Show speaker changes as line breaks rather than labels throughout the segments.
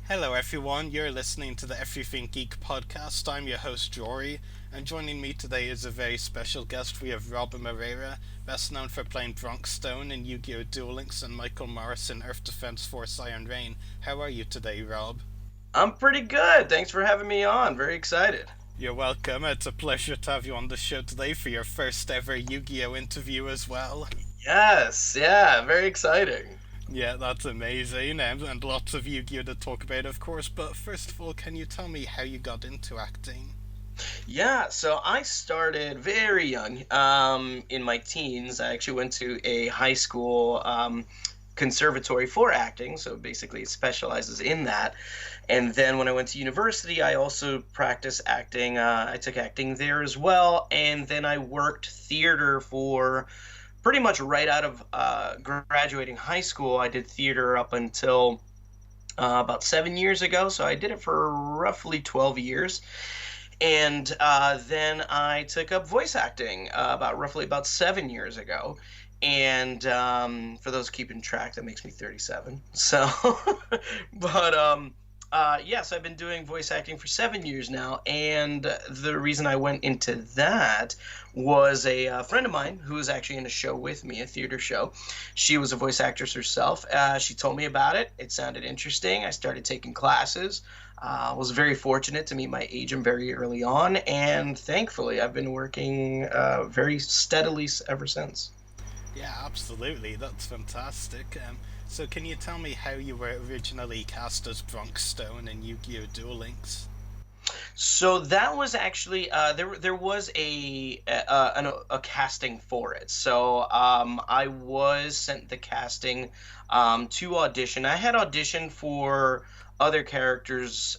Hello, everyone. You're listening to the Everything Geek podcast. I'm your host, Rory, and joining me today is a very special guest. We have Robb Moreira, best known for playing Bronk Stone in Yu-Gi-Oh! Duel Links and Michael Morris in Earth Defense Force Iron Rain. How are you today, Robb?
I'm pretty good. Thanks for having me on. Very excited.
You're welcome. It's a pleasure to have you on the show today for your first ever Yu-Gi-Oh! Interview as well.
Yes, yeah, very exciting.
Yeah, that's amazing, and lots of Yu-Gi-Oh! To talk about, of course. But first of all, can you tell me how you got into acting?
Yeah, so I started very young, in my teens. I actually went to a high school conservatory for acting, so basically it specializes in that. And then when I went to university, I also practiced acting. I took acting there as well, and then I worked theater for pretty much right out of graduating high school. I did theater up until about 7 years ago, so I did it for roughly 12 years. And then I took up voice acting about roughly about 7 years ago. And for those keeping track, that makes me 37. So, but yes, I've been doing voice acting for 7 years now. And the reason I went into that was a friend of mine who was actually in a show with me, a theater show. She was a voice actress herself. She told me about it. It sounded interesting. I started taking classes. Was very fortunate to meet my agent very early on, and thankfully, I've been working very steadily ever since.
Yeah, absolutely. That's fantastic. So, can you tell me how you were originally cast as Bronk Stone in Yu-Gi-Oh! Duel Links?
So that was actually there was a casting for it. So I was sent the casting to audition. I had auditioned for other characters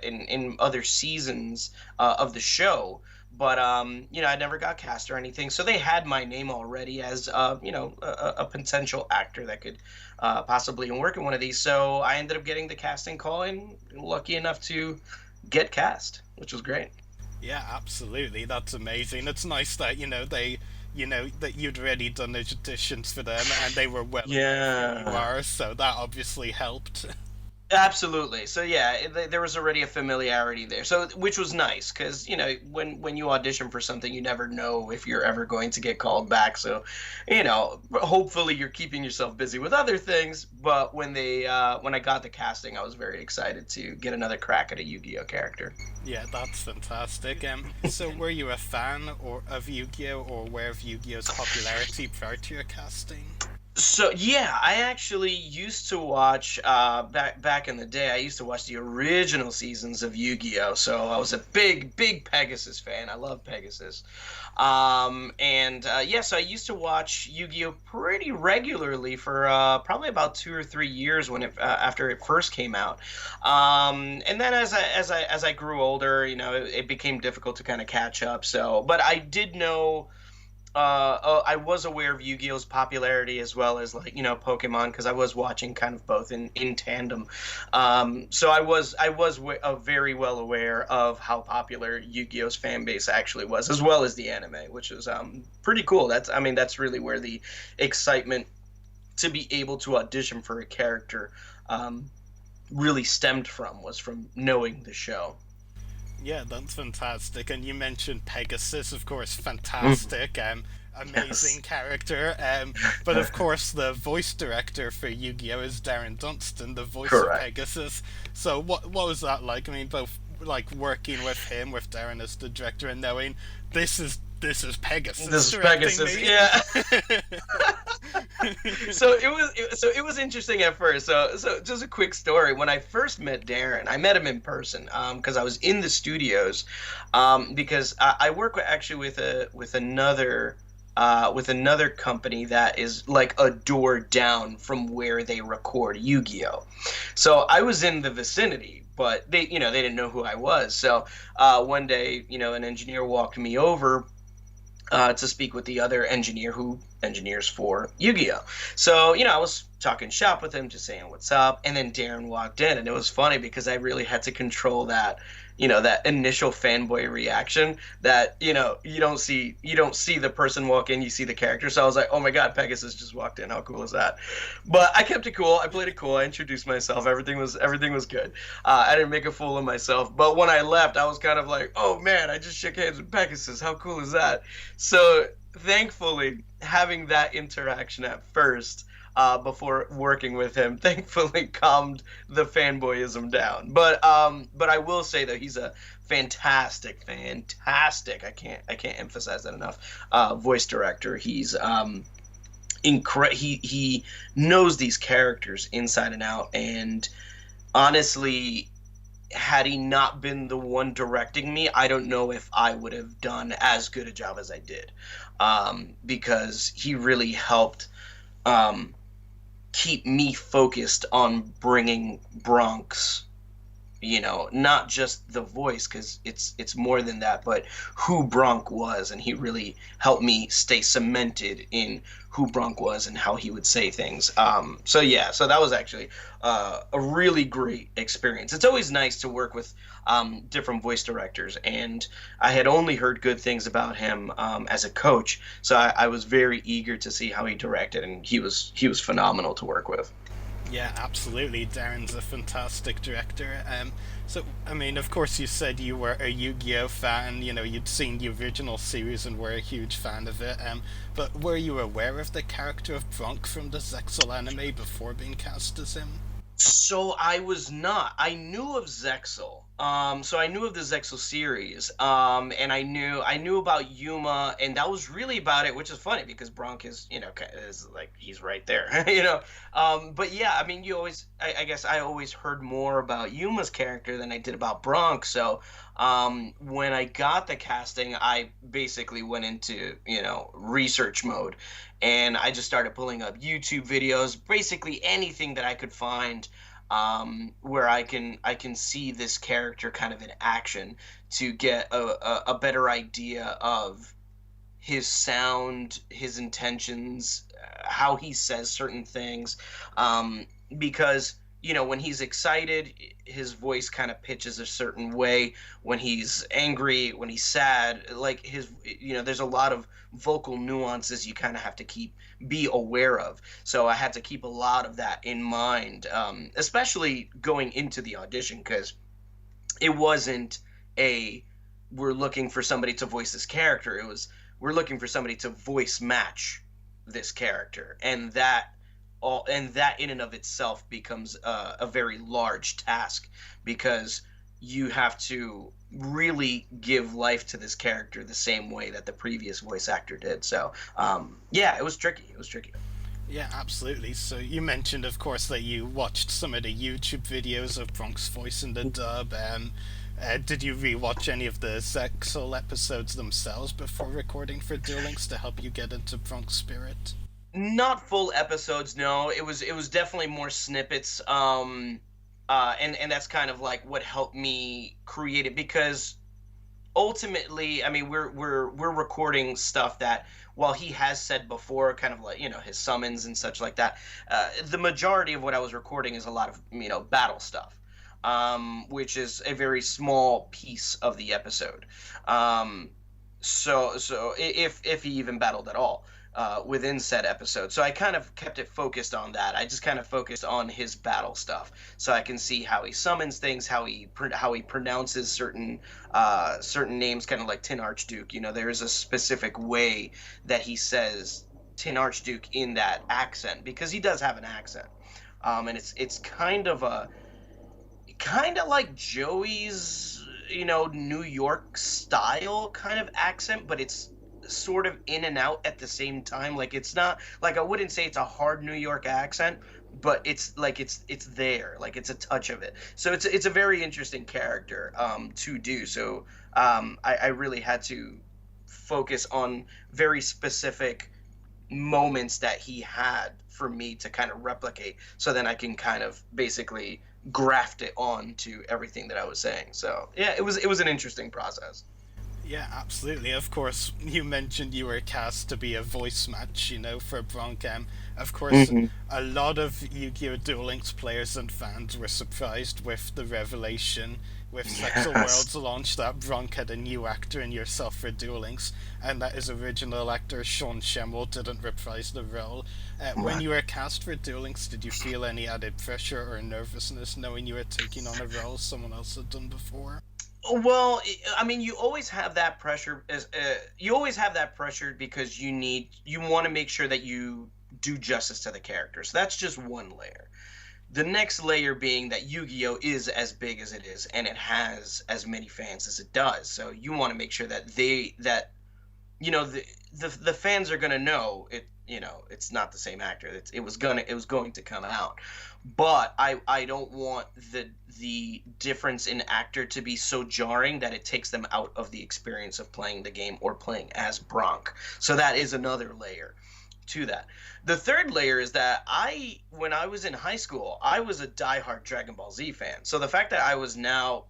in other seasons of the show, but I never got cast or anything. So they had my name already as a potential actor that could possibly work in one of these. So I ended up getting the casting call and lucky enough to get cast, which was great.
Yeah, absolutely. That's amazing. It's nice that that you'd already done auditions for them and they were well aware of who you
Yeah.
are. So that obviously helped.
Absolutely. So yeah, there was already a familiarity there. So which was nice because when you audition for something, you never know if you're ever going to get called back. So, hopefully you're keeping yourself busy with other things. But when I got the casting, I was very excited to get another crack at a Yu-Gi-Oh character.
Yeah, that's fantastic. So were you a fan of Yu-Gi-Oh, or aware of Yu-Gi-Oh's popularity prior to your casting?
So yeah, I actually used to watch back in the day. I used to watch the original seasons of Yu-Gi-Oh. So I was a big Pegasus fan. I love Pegasus, and so I used to watch Yu-Gi-Oh pretty regularly for probably about 2 or 3 years when it after it first came out, and then as I grew older, it became difficult to kind of catch up. So, but I did know I was aware of Yu-Gi-Oh's popularity as well as Pokemon because I was watching kind of both in tandem. So I was very well aware of how popular Yu-Gi-Oh's fan base actually was, as well as the anime, which is pretty cool. That's really where the excitement to be able to audition for a character really stemmed from, was from knowing the show.
Yeah, that's fantastic. And you mentioned Pegasus, of course, fantastic.
Yes,
Amazing character. But of course, the voice director for Yu-Gi-Oh is Darren Dunstan, the voice of
correct.
Pegasus. So what was that like? I mean, both like working with him, with Darren as the director, and knowing this is Pegasus
This is
directing
Pegasus.
me.
Yeah. So it was interesting at first. So just a quick story. When I first met Darren, I met him in person because I was in the studios because I work actually with another company that is like a door down from where they record Yu-Gi-Oh. So I was in the vicinity, but they didn't know who I was. So one day, an engineer walked me over to speak with the other engineer who engineers for Yu-Gi-Oh. So, I was talking shop with him, just saying what's up, and then Darren walked in, and it was funny because I really had to control that that initial fanboy reaction that you don't see the person walk in, you see the character. So I was like, oh my god, Pegasus just walked in. How cool is that? But I kept it cool. I played it cool. I introduced myself. Everything was good. I didn't make a fool of myself. But when I left, I was kind of like, oh man, I just shook hands with Pegasus. How cool is that? So thankfully, having that interaction at first, before working with him, thankfully calmed the fanboyism down. But I will say that he's a fantastic. I can't emphasize that enough. Voice director. He's he knows these characters inside and out, and honestly, had he not been the one directing me, I don't know if I would have done as good a job as I did, because he really helped um, keep me focused on bringing Bronk's, not just the voice, because it's more than that, but who Bronk was, and he really helped me stay cemented in who Bronk was and how he would say things. So yeah, so that was actually a really great experience. It's always nice to work with different voice directors, and I had only heard good things about him as a coach, so I was very eager to see how he directed, and he was phenomenal to work with.
Yeah, absolutely. Darren's a fantastic director. So, I mean, of course, you said you were a Yu-Gi-Oh fan. You know, you'd seen the original series and were a huge fan of it. But were you aware of the character of Bronk from the ZEXAL anime before being cast as him?
So I was not. I knew of ZEXAL. So I knew of the ZEXAL series. And I knew about Yuma, and that was really about it, which is funny because Bronk is like he's right there, you know. But yeah, I mean, I guess I always heard more about Yuma's character than I did about Bronk. So when I got the casting, I basically went into research mode, and I just started pulling up YouTube videos, basically anything that I could find, where I can see this character kind of in action to get a better idea of his sound, his intentions, how he says certain things, because when he's excited, his voice kind of pitches a certain way. When he's angry, when he's sad, like there's a lot of vocal nuances you kind of have to be aware of. So I had to keep a lot of that in mind, especially going into the audition, because it wasn't a we're looking for somebody to voice this character. It was we're looking for somebody to voice match this character, and that in and of itself becomes a very large task, because you have to really give life to this character the same way that the previous voice actor did. So yeah, it was tricky.
Yeah, absolutely. So you mentioned, of course, that you watched some of the YouTube videos of Bronk's voice in the dub. Did you rewatch any of the ZEXAL episodes themselves before recording for Duel Links to help you get into Bronk's spirit?
Not full episodes, no. It was definitely more snippets. And that's kind of like what helped me create it, because ultimately, I mean, we're recording stuff that, while he has said before, kind of like his summons and such like that, the majority of what I was recording is a lot of battle stuff, which is a very small piece of the episode. So if he even battled at all within said episode. So I kind of kept it focused on that. I just kind of focused on his battle stuff, so I can see how he summons things, how he pronounces certain names, kind of like Tin Archduke. There is a specific way that he says Tin Archduke in that accent, because he does have an accent, and it's kind of like Joey's New York style kind of accent, but it's sort of in and out at the same time. Like, it's not like, I wouldn't say it's a hard New York accent, but it's like it's there, like it's a touch of it. So it's a very interesting character to do. So I really had to focus on very specific moments that he had for me to kind of replicate, so then I can kind of basically graft it on to everything that I was saying. So yeah, it was an interesting process.
Yeah, absolutely. Of course, you mentioned you were cast to be a voice match, for Bronk. Of course,
Hmm.
a lot of Yu-Gi-Oh! Duel Links players and fans were surprised with the revelation with ZEXAL
Yes.
Worlds launch that Bronk had a new actor in yourself for Duel Links, and that his original actor Sean Schemmel didn't reprise the role. When
Right.
you were cast for Duel Links, did you feel any added pressure or nervousness knowing you were taking on a role someone else had done before?
Well, I mean, you always have that pressure. You always have that pressure because you want to make sure that you do justice to the character. So that's just one layer. The next layer being that Yu-Gi-Oh is as big as it is, and it has as many fans as it does. So you want to make sure that the fans are gonna know it. It's not the same actor. It was going to come out, but I don't want the difference in actor to be so jarring that it takes them out of the experience of playing the game or playing as Bronk. So that is another layer to that. The third layer is that when I was in high school, I was a diehard Dragon Ball Z fan. So the fact that I was now,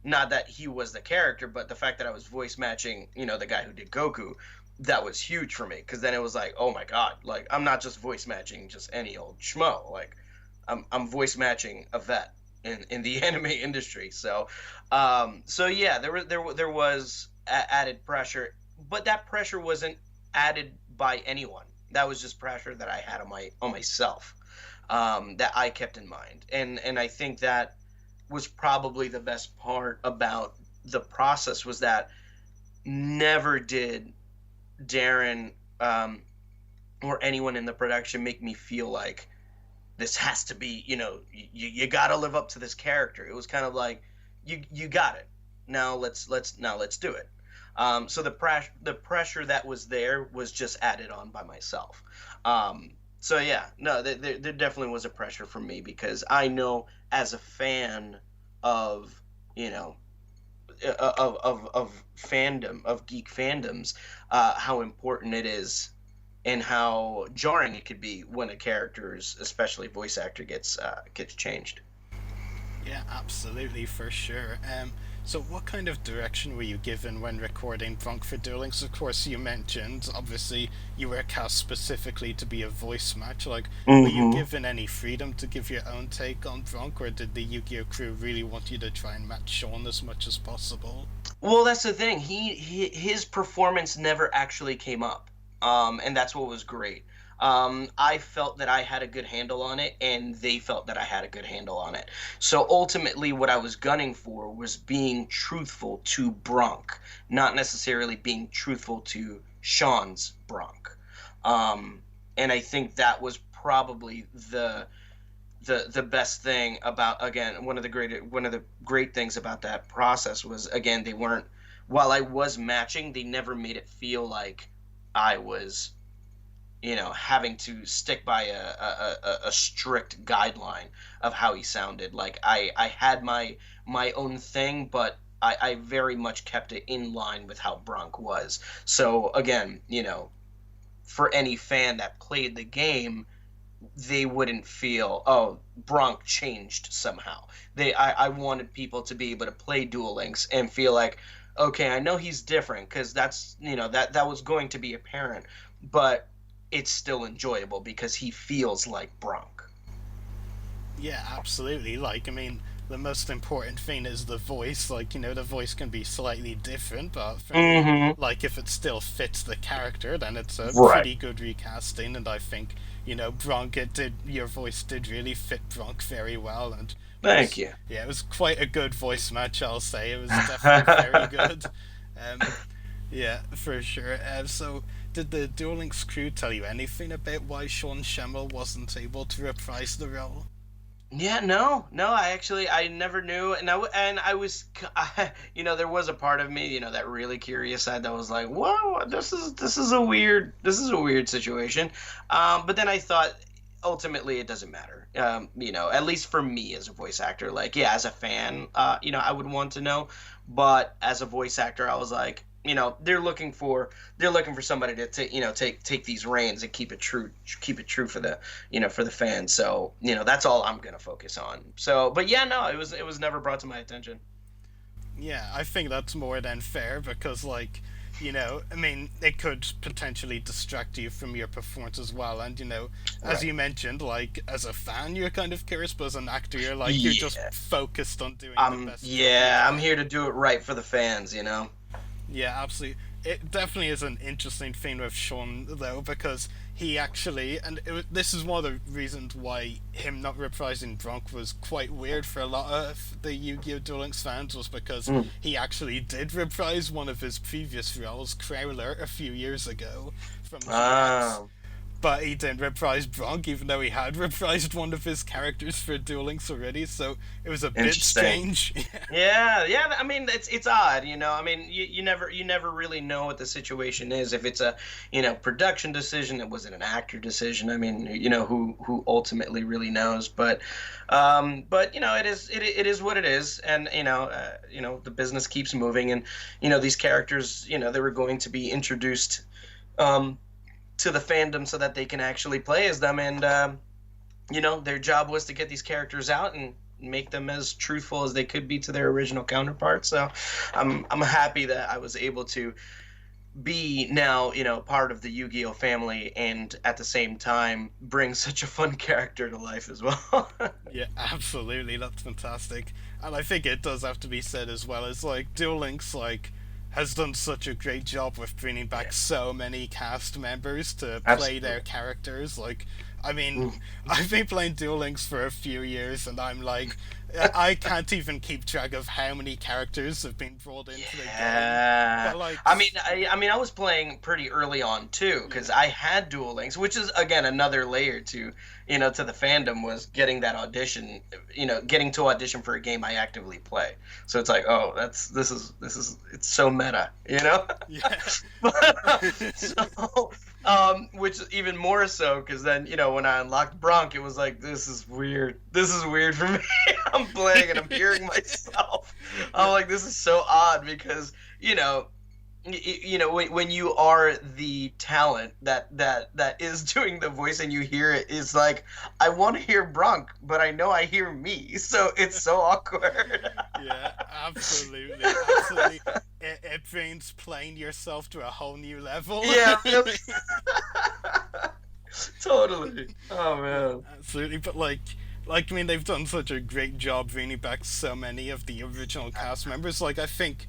not that he was the character, but the fact that I was voice matching, the guy who did Goku, that was huge for me. Because then it was like, oh my god, like I'm not just voice matching just any old schmo. Like I'm voice matching a vet in the anime industry. So yeah, there was added pressure, but that pressure wasn't added by anyone. That was just pressure that I had on myself, that I kept in mind, and I think that was probably the best part about the process was that never did Darren, or anyone in the production make me feel like this has to be, you got to live up to this character. It was kind of like you got it. Now let's do it. So the pressure that was there was just added on by myself. So yeah, no, there definitely was a pressure for me because I know as a fan of of fandom, of geek fandoms, how important it is and how jarring it could be when a character's, especially voice actor, gets changed.
Yeah, absolutely, for sure. So what kind of direction were you given when recording Bronk for Duel Links? Of course, you mentioned, obviously, you were cast specifically to be a voice match. Like, were you
Hmm.
given any freedom to give your own take on Bronk, or did the Yu-Gi-Oh crew really want you to try and match Sean as much as possible?
Well, that's the thing. His performance never actually came up, and that's what was great. I felt that I had a good handle on it, and they felt that I had a good handle on it. So ultimately, what I was gunning for was being truthful to Bronk, not necessarily being truthful to Sean's Bronk. And I think that was probably the best thing about, again, one of the great things about that process was, again, they weren't, while I was matching, they never made it feel like I was having to stick by a strict guideline of how he sounded. Like I had my own thing, but I very much kept it in line with how Bronk was. So again, for any fan that played the game, they wouldn't feel, oh, Bronk changed somehow. I wanted people to be able to play Duel Links and feel like, okay, I know he's different because that's that was going to be apparent, but it's still enjoyable because he feels like Bronk.
Yeah, absolutely. Like, I mean, the most important thing is the voice. Like, the voice can be slightly different, but for me,
Mm-hmm.
like, if it still fits the character, then it's a
Right.
pretty good recasting. And I think, Bronk, your voice did really fit Bronk very well. And it
Thank
was,
you.
yeah, it was quite a good voice match, I'll say. It was definitely very good. Um, yeah, for sure. So, did the Duel Links crew tell you anything about why Sean Schemmel wasn't able to reprise the role?
Yeah, no, I never knew, and I was, there was a part of me, that really curious side that was like, whoa, this is a weird situation, but then I thought, ultimately, it doesn't matter, at least for me as a voice actor, like, yeah, as a fan, I would want to know, but as a voice actor, I was like, they're looking for somebody to take these reins and keep it true for the fans. So that's all I'm gonna focus on. So, but yeah, no, it was never brought to my attention.
Yeah, I think that's more than fair because, like, I mean, it could potentially distract you from your performance as well. And, as
Right.
you mentioned, like, as a fan, you're kind of curious, but as an actor, you're just
Yeah.
focused on doing the best job you
Yeah, I'm
can.
here to do it right for the fans.
Yeah, absolutely. It definitely is an interesting thing with Sean, though, because he actually, and this is one of the reasons why him not reprising Bronk was quite weird for a lot of the Yu-Gi-Oh! Duel Links fans, was because
Mm.
he actually did reprise one of his previous roles, Crowler, a few years ago from GX.
Ah,
But he didn't reprise Bronk, even though he had reprised one of his characters for Duel Links already, so it was a bit
interesting.
strange.
Yeah, yeah. I mean, it's odd. I mean, you never really know what the situation is. If it's a production decision, it wasn't an actor decision. I mean, who ultimately really knows. But it is what it is, and the business keeps moving, and these characters, they were going to be introduced um to the fandom so that they can actually play as them, and their job was to get these characters out and make them as truthful as they could be to their original counterparts. So I'm happy that I was able to be now part of the Yu-Gi-Oh family, and at the same time bring such a fun character to life as well.
Yeah, absolutely. That's fantastic. And I think it does have to be said as well as like Duel Links has done such a great job with bringing
Yeah,
back so many cast members to play their
absolutely.
characters. I mean,
Mm.
I've been playing Duel Links for a few years, and I'm like, I can't even keep track of how many characters have been brought into the game.
Yeah.
But like,
I mean, I was playing pretty early on too, because
yeah,
I had Duel Links, which is again another layer to the fandom, was getting that audition, getting to audition for a game I actively play. So it's like, oh, this is it's so meta.
yeah,
So, which is even more so because then when I unlocked Bronk, it was like, this is weird. This is weird for me. I'm playing and I'm hearing myself. I'm
yeah.
like, this is so odd because when you are the talent that is doing the voice and you hear it, it's like, I want to hear Bronk, but I know I hear me, so it's so awkward.
Yeah, absolutely, absolutely. It brings playing yourself to a whole new level.
Yeah, really. Totally. Oh man.
Absolutely, but I mean, they've done such a great job bringing back so many of the original cast members. Like, I think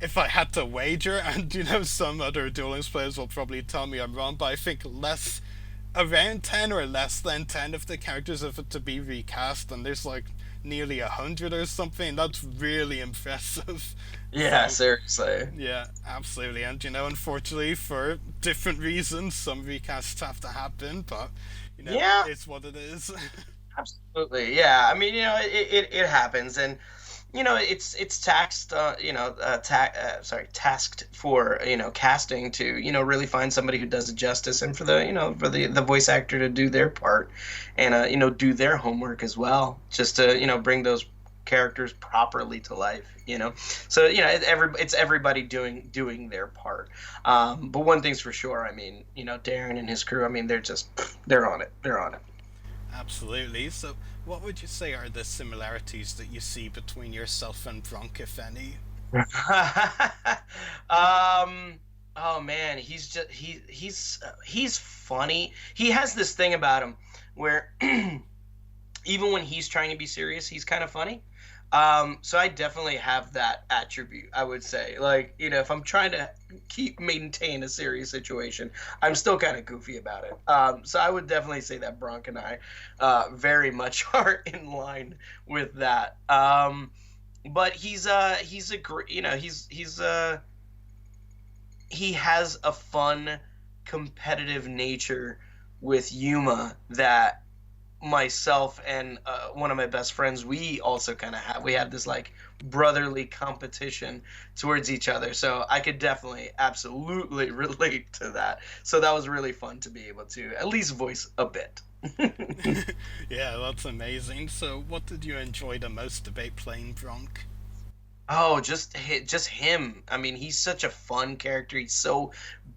if I had to wager, and some other Duel Links players will probably tell me I'm wrong, but I think around 10 or less than 10 of the characters have to be recast, and there's like nearly 100 or something. That's really impressive.
Yeah,
So,
seriously.
yeah, absolutely. And, unfortunately, for different reasons, some recasts have to happen, but,
Yeah,
it's what it is.
absolutely. Yeah, I mean, it happens, and it's taxed, tasked for casting to really find somebody who does it justice, and for the voice actor to do their part, and do their homework as well, just to bring those characters properly to life. So it's everybody doing their part. But one thing's for sure, I mean, Darren and his crew, I mean, they're on it,
Absolutely. So, what would you say are the similarities that you see between yourself and Bronk, if any?
um oh man, he's just he's funny. He has this thing about him where even when he's trying to be serious, he's kind of funny. So I definitely have that attribute, I would say. Like, if I'm trying to maintain a serious situation, I'm still kind of goofy about it. So I would definitely say that Bronk and I very much are in line with that. But he's a great, he has a fun, competitive nature with Yuma that myself and one of my best friends, we also kind of have this like brotherly competition towards each other, so I could definitely absolutely relate to that. So that was really fun to be able to at least voice a bit.
Yeah, that's amazing. So, what did you enjoy the most about playing Bronk?
Oh, just him. I mean, he's such a fun character. He's so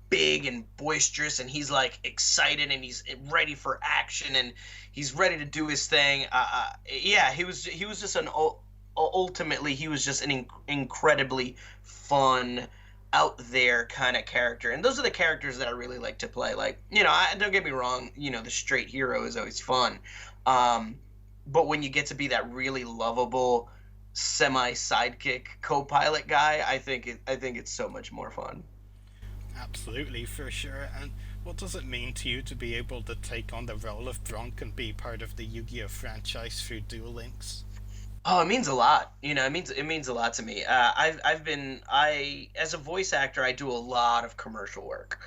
big and boisterous, and he's like excited, and he's ready for action, and he's ready to do his thing. Yeah, he was just ultimately he was just an incredibly fun out there kind of character, and those are the characters that I really like to play. Like, don't get me wrong, the straight hero is always fun, but when you get to be that really lovable semi sidekick co-pilot guy, I think it's so much more fun.
Absolutely, for sure. And what does it mean to you to be able to take on the role of Bronk and be part of the Yu-Gi-Oh franchise through Duel Links?
Oh, it means a lot. It means a lot to me. I as a voice actor, I do a lot of commercial work,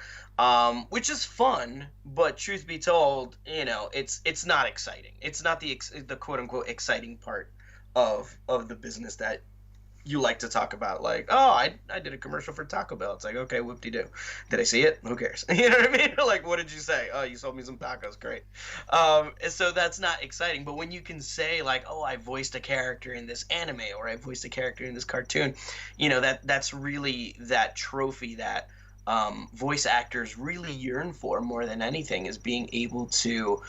which is fun. But truth be told, it's not exciting. It's not the quote unquote exciting part of the business that you like to talk about. Like, oh, I did a commercial for Taco Bell. It's like, okay, whoop-de-doo. Did I see it? Who cares? You know what I mean? Like, what did you say? Oh, you sold me some tacos. Great. And so that's not exciting. But when you can say, like, oh, I voiced a character in this anime, or I voiced a character in this cartoon, that's really that trophy that voice actors really yearn for more than anything, is being able to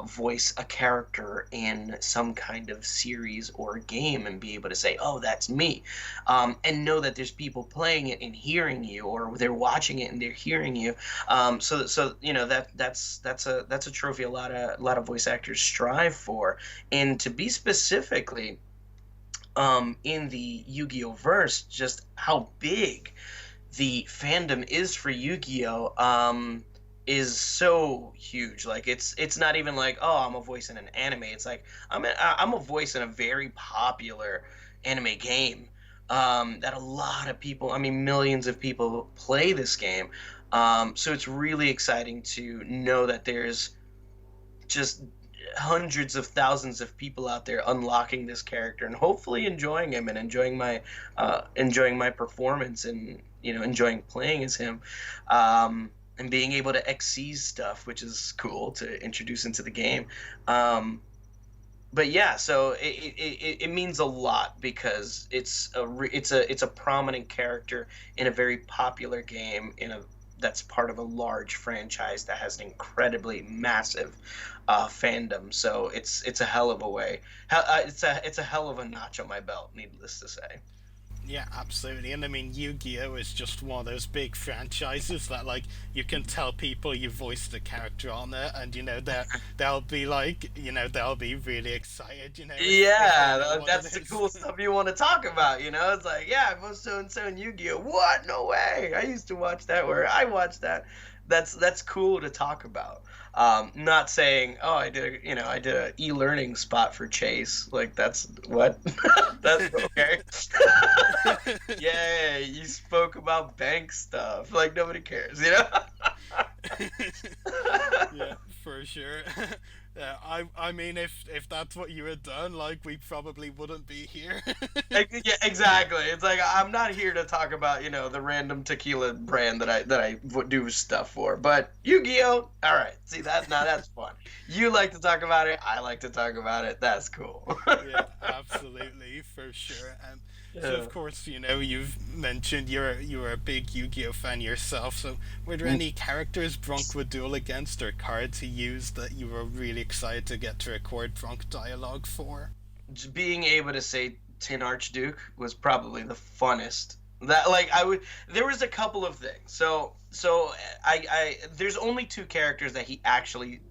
voice a character in some kind of series or game and be able to say, "Oh, that's me," and know that there's people playing it and hearing you, or they're watching it and they're hearing you. So that's a trophy a lot of voice actors strive for, and to be specifically in the Yu-Gi-Oh verse, just how big the fandom is for Yu-Gi-Oh is so huge. Like, it's not even like, oh, I'm a voice in an anime. It's like I'm a voice in a very popular anime game that a lot of people, I mean, millions of people play this game. So it's really exciting to know that there's just hundreds of thousands of people out there unlocking this character and hopefully enjoying him and enjoying my performance, and enjoying playing as him, and being able to XC stuff, which is cool to introduce into the game. But yeah, so it means a lot because it's a prominent character in a very popular game that's part of a large franchise that has an incredibly massive fandom. So it's a hell of a way. It's a hell of a notch on my belt, needless to say.
Yeah, absolutely. And I mean, Yu-Gi-Oh is just one of those big franchises that, like, you can tell people you voiced the character on it, and they'll be like, they'll be really excited.
Yeah, that's the cool stuff you want to talk about. It's like, yeah, I voiced so and so in Yu-Gi-Oh. What? No way! I used to watch that. Where I watched that. That's cool to talk about. Not saying, oh, I did a e-learning spot for Chase. Like, that's what? That's okay. Yeah, you spoke about bank stuff. Like, nobody cares,
Yeah, for sure. Yeah, I mean, if that's what you had done, like, we probably wouldn't be here.
Yeah, exactly. It's like, I'm not here to talk about the random tequila brand that I do stuff for. But Yu-Gi-Oh, all right. See, that's fun. You like to talk about it. I like to talk about it. That's cool.
Yeah, absolutely, for sure. So of course, you've mentioned you were a big Yu-Gi-Oh fan yourself. So were there any characters Bronk would duel against, or cards he used, that you were really excited to get to record Bronk dialogue for?
Just being able to say Tin Archduke was probably the funnest. That, like, there was a couple of things. So I there's only two characters that he actually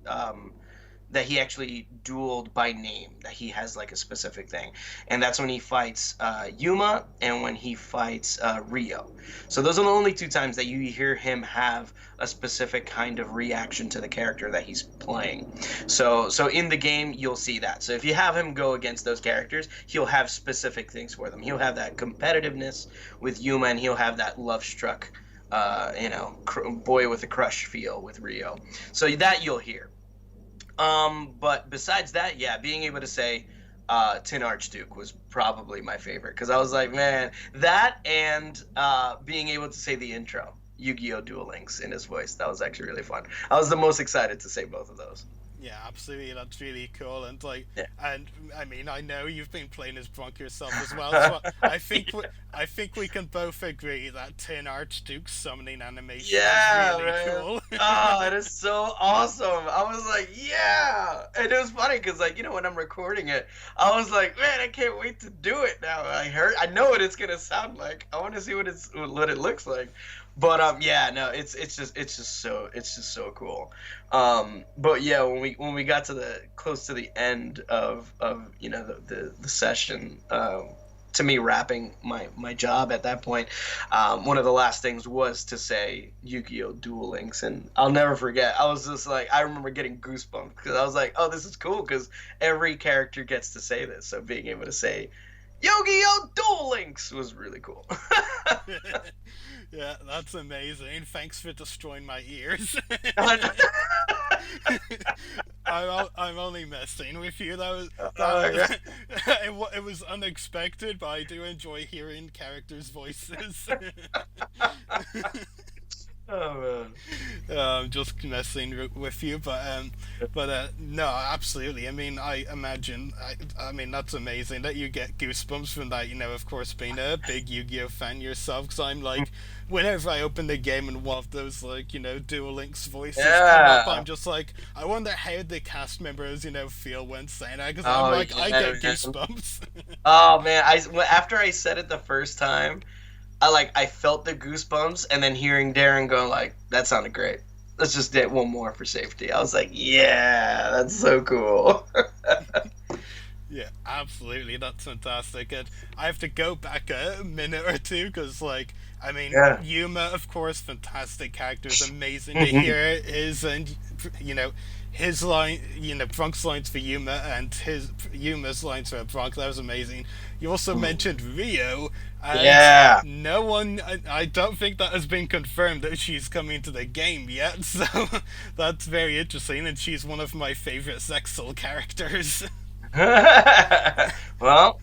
dueled by name, that he has like a specific thing, and that's when he fights Yuma and when he fights Rio. So those are the only two times that you hear him have a specific kind of reaction to the character that he's playing. So in the game you'll see that. So if you have him go against those characters, he'll have specific things for them. He'll have that competitiveness with Yuma, and he'll have that love struck boy with a crush feel with Rio. So that you'll hear. But besides that, yeah, being able to say Tin Archduke was probably my favorite, because I was like, man, that and being able to say the intro, Yu-Gi-Oh! Duel Links, in his voice, that was actually really fun. I was the most excited to say both of those.
Yeah, absolutely. That's really cool. And like,
Yeah.
and I mean, I know you've been playing as Bronk yourself as well. So I think we can both agree that Tin Archduke's summoning animation is
Yeah,
really
man.
cool.
Oh, it is so awesome. I was like, yeah. And it was funny because, like, when I'm recording it, I was like, man, I can't wait to do it now. I know what it's gonna sound like. I want to see what it looks like. But yeah, no, it's just so cool. But yeah, when we got to the close to the end of the session, to me wrapping my job at that point, one of the last things was to say Yu-Gi-Oh! Duel Links, and I'll never forget. I was just like, I remember getting goosebumps because I was like, oh, this is cool because every character gets to say this. So being able to say Yu-Gi-Oh! Duel Links was really cool.
Yeah, that's amazing. Thanks for destroying my ears. I'm only messing with you.
Yeah.
It was unexpected, but I do enjoy hearing characters' voices.
Oh man.
I'm just messing with you, but no, absolutely. I mean, I imagine. I mean, that's amazing that you get goosebumps from that. You know, of course, being a big Yu-Gi-Oh fan yourself, because I'm like, whenever I open the game and one of those like Duel Links voices come up,
Yeah.
I'm just like, I wonder how the cast members feel when saying that, because I'm
Oh
like, I
yeah,
get
man.
goosebumps.
Oh man, after I said it the first time, I felt the goosebumps, and then hearing Darren go like, "That sounded great. Let's just get one more for safety." I was like, "Yeah, that's so cool."
Yeah, absolutely. That's fantastic. And I have to go back a minute or two because, like, I mean,
Yeah.
Yuma, of course, fantastic character. It's amazing to
Hmm.
hear his and you know his line, Bronk's lines for Yuma and his Yuma's lines for Bronk. That was amazing. You also mentioned Rio, and
Yeah.
no one. I don't think that has been confirmed that she's coming to the game yet. So that's very interesting, and she's one of my favorite ZEXAL characters.
Well,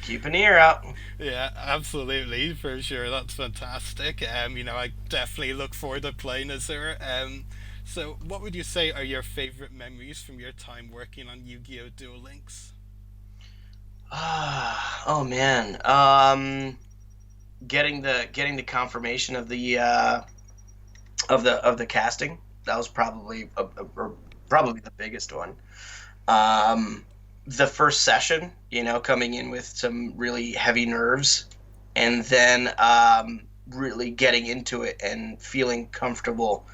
keep an ear out.
Yeah, absolutely, for sure. That's fantastic. I definitely look forward to playing as her. So what would you say are your favorite memories from your time working on Yu-Gi-Oh! Duel Links?
Oh man. Getting the confirmation of the casting. That was probably the biggest one. The first session, coming in with some really heavy nerves, and then really getting into it and feeling comfortable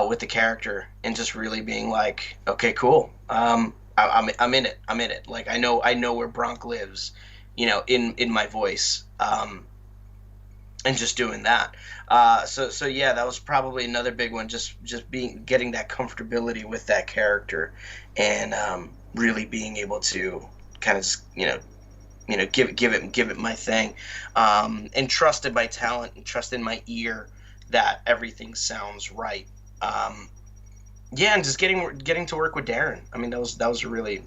with the character, and just really being like, okay, cool. I'm in it. I'm in it. Like I know where Bronk lives, in my voice. And just doing that. So yeah, that was probably another big one. Just getting that comfortability with that character, and really being able to kind of give it my thing, and trust in my talent and trust in my ear that everything sounds right. Yeah, and just getting to work with Darren. I mean, that was a really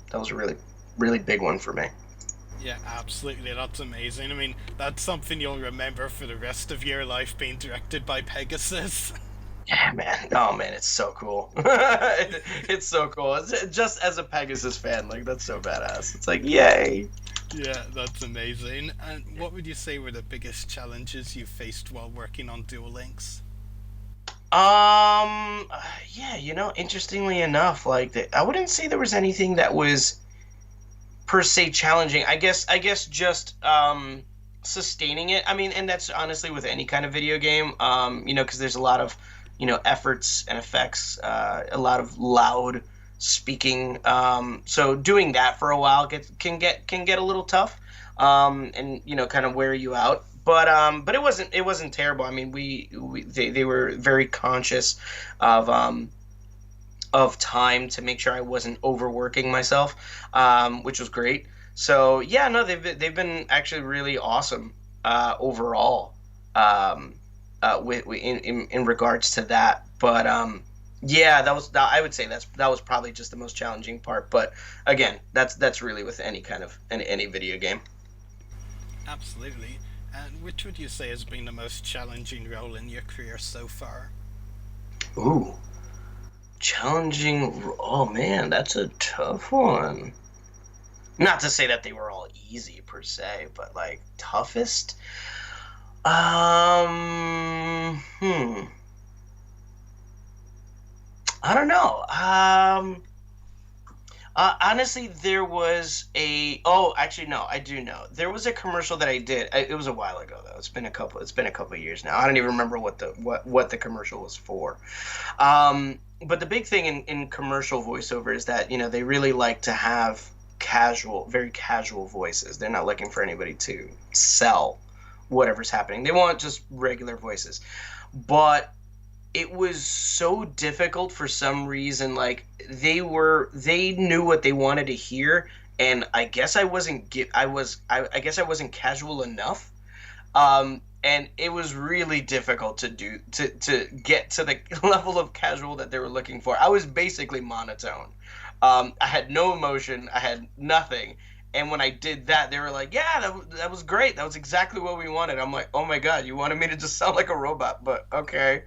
big one for me.
Yeah, absolutely. That's amazing. I mean, that's something you'll remember for the rest of your life, being directed by Pegasus.
Yeah, man. Oh man, it's so cool. It's so cool. Just as a Pegasus fan, like that's so badass. It's like, yay.
Yeah, that's amazing. And what would you say were the biggest challenges you faced while working on Duel Links?
Yeah, interestingly enough, I wouldn't say there was anything that was per se challenging. I guess just sustaining it. I mean, and that's honestly with any kind of video game. Because there's a lot of efforts and effects, a lot of loud speaking. So doing that for a while can get a little tough, and kind of wear you out. But it wasn't terrible. I mean, they were very conscious of time to make sure I wasn't overworking myself, which was great. So yeah, no, they've been actually really awesome overall, in regards to that. But yeah, I would say that was probably just the most challenging part. But again, that's really with any kind of any video game.
Absolutely. And which would you say has been the most challenging role in your career so far?
Ooh. Challenging. Oh man, that's a tough one. Not to say that they were all easy per se, but like toughest. Hmm. I don't know. Honestly, there was a. Oh, actually, no, I do know. There was a commercial that I did. It was a while ago, though. It's been a couple. It's been a couple of years now. I don't even remember what the commercial was for. But the big thing in commercial voiceover is that they really like to have very casual voices. They're not looking for anybody to sell whatever's happening. They want just regular voices. But it was so difficult for some reason. Like they knew what they wanted to hear, and I guess I wasn't I guess I wasn't casual enough. And it was really difficult to get to the level of casual that they were looking for. I was basically monotone. I had no emotion. I had nothing. And when I did that, they were like, "Yeah, that was great. That was exactly what we wanted." I'm like, "Oh my god, you wanted me to just sound like a robot?" But okay.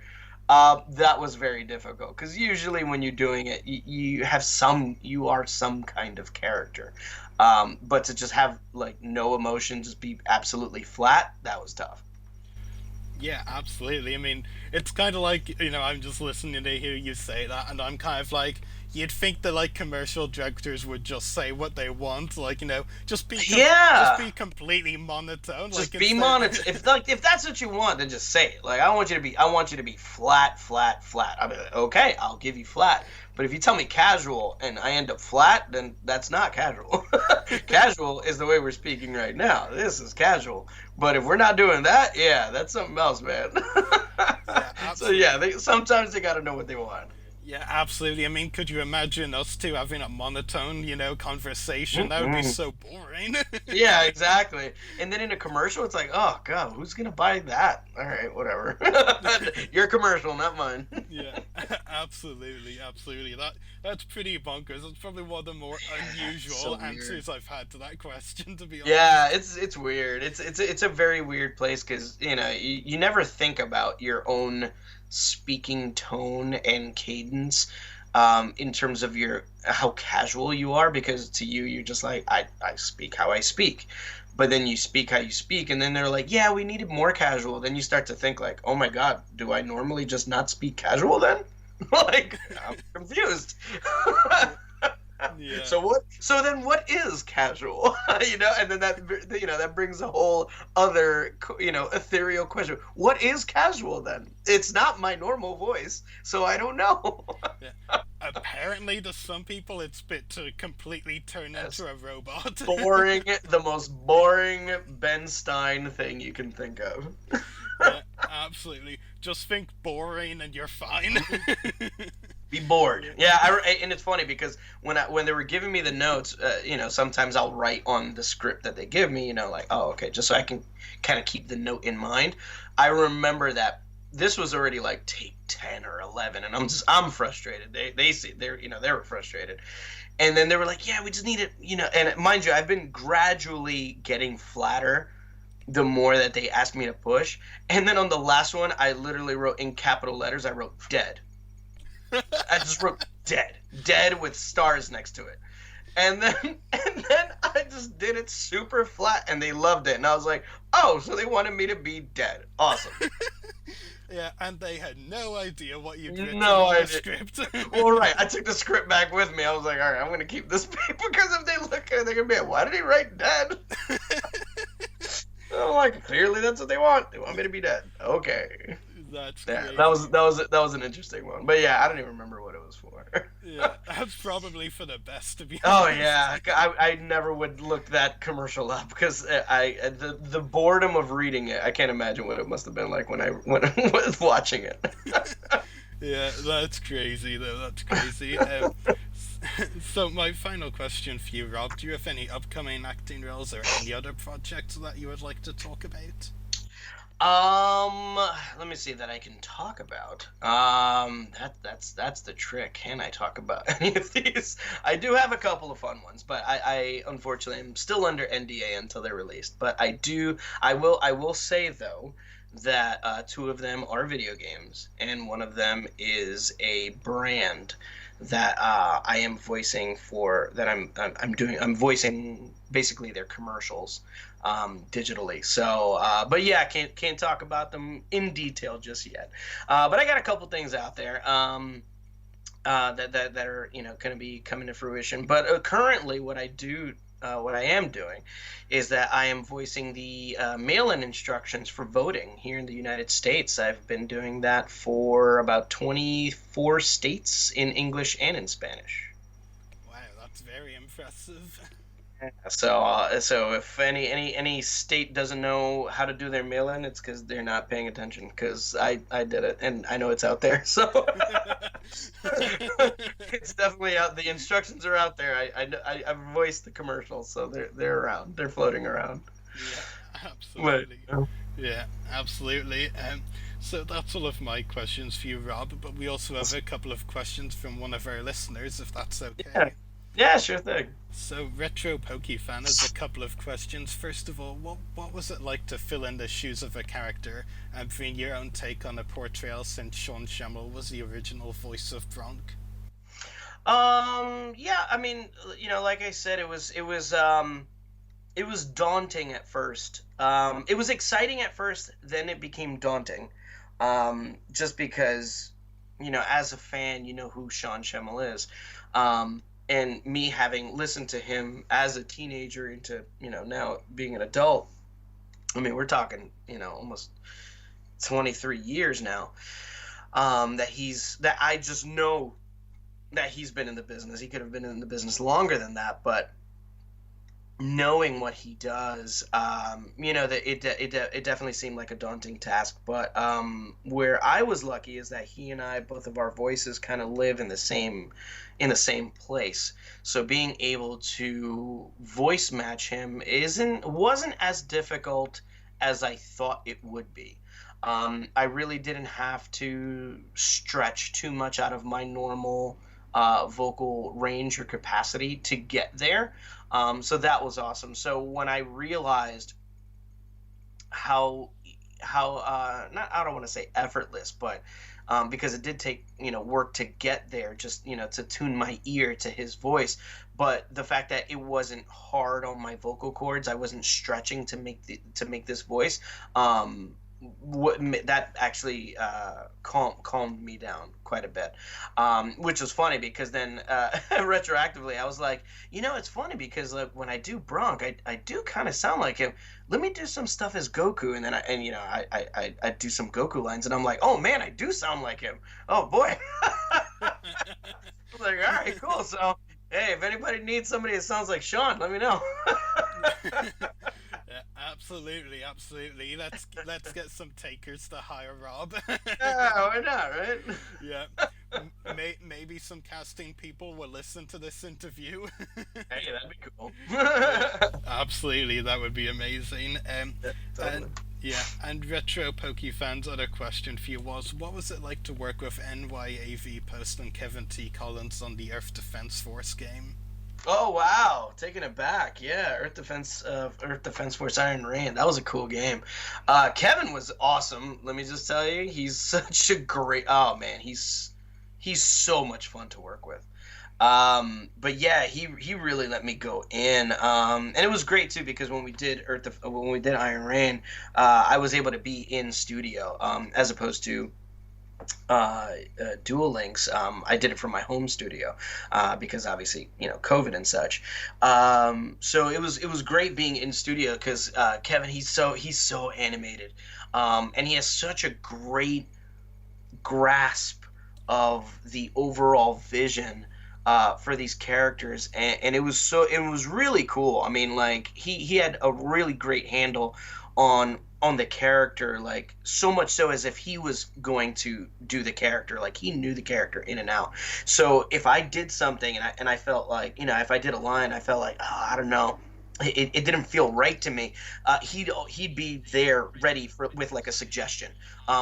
That was very difficult because usually when you're doing it, you are some kind of character. But to just have like no emotion, just be absolutely flat, that was tough.
Yeah, absolutely. I mean, it's kind of like, I'm just listening to hear you say that, and I'm kind of like, you'd think that like commercial directors would just say what they want, like, just
Yeah.
be completely monotone,
Just
like
be
instead.
monotone. If that's what you want, then just say it. Like I want you to be flat, flat, flat. I mean, okay, I'll give you flat. But if you tell me casual and I end up flat, then that's not casual. Casual is the way we're speaking right now. This is casual. But if we're not doing that, yeah, that's something else, man.
Yeah,
So
absolutely.
yeah, sometimes they got to know what they want.
Yeah, absolutely. I mean, could you imagine us two having a monotone, conversation? That would be
Mm-mm.
so boring.
Yeah, exactly. And then in a commercial, it's like, oh god, who's gonna buy that? All right, whatever. Your commercial, not mine.
Yeah, absolutely, absolutely. That's pretty bonkers. That's probably one of the more
Yeah, it's so
unusual
weird.
answers I've had to that question, to be
Yeah,
honest.
it's weird. It's a very weird place because you never think about your own speaking tone and cadence in terms of your how casual you are because to you you're just like I speak how I speak, but then you speak how you speak and then they're like yeah we needed more casual. Then you start to think like oh my god do I normally just not speak casual then? Like I'm confused.
Yeah, yeah,
So then what is casual? And then that brings a whole other ethereal question. What is casual then? It's not my normal voice, so I don't know.
yeah. Apparently, to some people, it's bit to completely turn
Yes.
into a robot.
Boring, the most boring Ben Stein thing you can think of.
Yeah, absolutely. Just think boring and you're fine.
Be bored.
Yeah,
Yeah, and it's funny because when they were giving me the notes, sometimes I'll write on the script that they give me, like, oh, okay, just so I can kind of keep the note in mind. I remember that this was already like take 10 or 11, and I'm frustrated. They see they were frustrated, and then they were like, yeah, we just need it, And mind you, I've been gradually getting flatter the more that they asked me to push, and then on the last one, I literally wrote in capital letters. I wrote dead. I just wrote dead, dead with stars next to it, and then I just did it super flat, and they loved it, and I was like, oh, so they wanted me to be dead. Awesome.
yeah, and they had no idea what you'd written
No
on the
idea.
script.
Well, right. I took the script back with me. I was like, all right, I'm gonna keep this paper because if they look at it, they're gonna be like, why did he write dead? I'm like, clearly that's what they want. They want me to be dead. Okay.
That's
Yeah,
crazy.
that was an interesting one. But yeah, I don't even remember what it was for.
Yeah, that's probably for the best, to be
Oh
honest.
yeah, I never would look that commercial up because the boredom of reading it. I can't imagine what it must have been like when I was watching it.
Yeah, that's crazy, though. That's crazy. So, my final question for you, Rob: do you have any upcoming acting roles or any other projects that you would like to talk about?
Um, Let me see that I can talk about. That's the trick. Can I talk about any of these? I do have a couple of fun ones, but I unfortunately am still under NDA until they're released. But I will say though that two of them are video games, and one of them is a brand that I am voicing for. That I'm voicing basically their commercials digitally. So, but yeah, can't talk about them in detail just yet. But I got a couple things out there. That are going to be coming to fruition. But currently, what I am doing, is that I am voicing the mail-in instructions for voting here in the United States. I've been doing that for about 24 states in English and in Spanish.
Wow, that's very impressive.
So if any state doesn't know how to do their mail-in, it's because they're not paying attention. Because I did it, and I know it's out there. So it's definitely out. The instructions are out there. I've voiced the commercials, so they're around. They're floating around.
Yeah, absolutely.
But,
Yeah, absolutely. So that's all of my questions for you, Rob. But we also have a couple of questions from one of our listeners, if that's
yeah,
okay.
yeah, sure thing.
So, Retro Pokefan has a couple of questions. First of all, what was it like to fill in the shoes of a character and bring your own take on a portrayal since Sean Schemmel was the original voice of Bronk?
Yeah, I mean, like I said, it was daunting at first. It was exciting at first, then it became daunting. Just because, as a fan, you know who Sean Schemmel is. And me having listened to him as a teenager into, now being an adult, I mean, we're talking, almost 23 years now, that I just know that he's been in the business. He could have been in the business longer than that, but knowing what he does, that it definitely seemed like a daunting task. But where I was lucky is that he and I, both of our voices, kind of live in the same place. So being able to voice match him wasn't as difficult as I thought it would be. I really didn't have to stretch too much out of my normal vocal range or capacity to get there. So that was awesome. So when I realized how not, I don't want to say effortless, but because it did take work to get there, just to tune my ear to his voice, but the fact that it wasn't hard on my vocal cords, I wasn't stretching to make this voice. That actually calmed me down quite a bit, which was funny because then retroactively I was like, it's funny because like when I do Bronk, I do kind of sound like him. Let me do some stuff as Goku, and then I do some Goku lines, and I'm like, oh man, I do sound like him. Oh boy. I was like, all right, cool. So hey, if anybody needs somebody that sounds like Sean, let me know.
Yeah, absolutely. Let's get some takers to hire Rob.
Yeah, why not, right?
Yeah, maybe some casting people will listen to this interview.
Hey, that'd be cool.
Absolutely, that would be amazing.
Yeah, totally.
And yeah, and Retro Poke fans, other question for you was, what was it like to work with NYAV Post and Kevin T. Collins on the Earth Defense Force game?
Oh wow, taking it back. Yeah, Earth Defense Force Iron Rain. That was a cool game. Kevin was awesome. Let me just tell you, he's such a great. Oh man, he's so much fun to work with. But yeah, he really let me go in. And it was great too because when we did Iron Rain, I was able to be in studio as opposed to Duel Links. I did it from my home studio because obviously COVID and such. So it was great being in studio because Kevin, he's so animated, and he has such a great grasp of the overall vision for these characters, and it was really cool. I mean, like he had a really great handle on the character, like so much so as if he was going to do the character, like he knew the character in and out. So if I did something and I felt like if I did a line, I felt like, oh, I don't know, it didn't feel right to me, he'd be there ready with like a suggestion,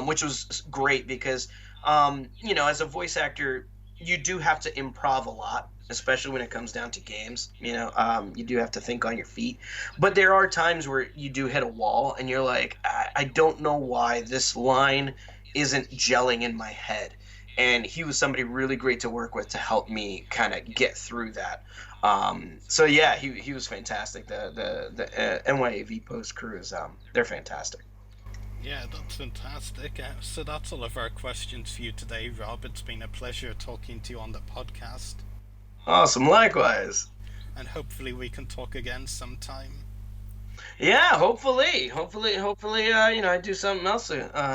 which was great because as a voice actor you do have to improv a lot especially when it comes down to games. You do have to think on your feet. But there are times where you do hit a wall and you're like, I don't know why this line isn't gelling in my head. And he was somebody really great to work with to help me kind of get through that. So yeah, he was fantastic. The NYAV post crew is they're fantastic.
Yeah, that's fantastic. So that's all of our questions for you today, Rob. It's been a pleasure talking to you on the podcast,
Awesome, likewise.
and hopefully we can talk again sometime.
Yeah, hopefully, I do something else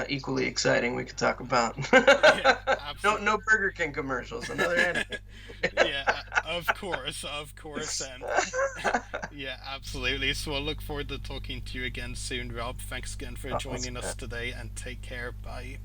equally exciting we could talk about.
Yeah,
No Burger King commercials. Another anime.
yeah, of course, and yeah, absolutely. So I'll look forward to talking to you again soon, Rob. Thanks again for joining us today, and take care. Bye.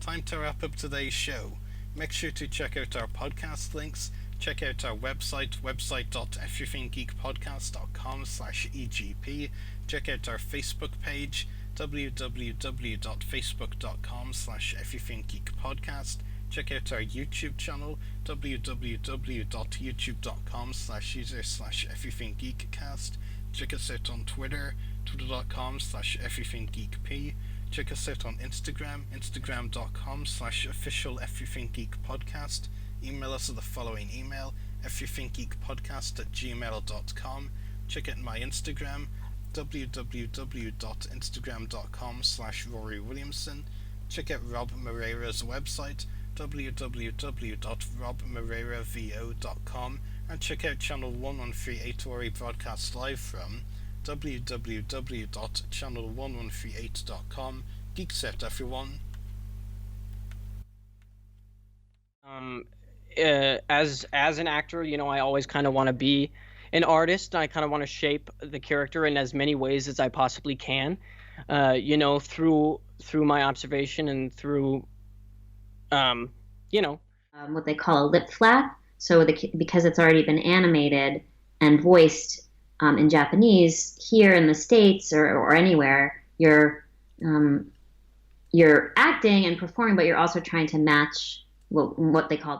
Time to wrap up today's show. Make sure to check out our podcast links. Check out our website, website.everythinggeekpodcast.com/egp. Check out our Facebook page, www.facebook.com/everythinggeekpodcast. Check out our YouTube channel, www.youtube.com/user/everythinggeekcast. Check us out on Twitter, twitter.com/everythinggeekp. Check us out on Instagram, instagram.com/officialeverythinggeekpodcast. Email us at the following email, everythinggeekpodcast@gmail.com. Check out my Instagram, www.instagram.com/Rory Williamson. Check out Robb Moreira's website, www.robbmoreiravo.com, and check out channel 1138 where he broadcasts live from, www.channel1138.com. Geek set, everyone.
As an actor, I always kind of want to be an artist, and I kind of want to shape the character in as many ways as I possibly can. Through my observation and through,
what they call a lip flap. So because it's already been animated and voiced in Japanese here in the States or anywhere, you're acting and performing, but you're also trying to match what they call the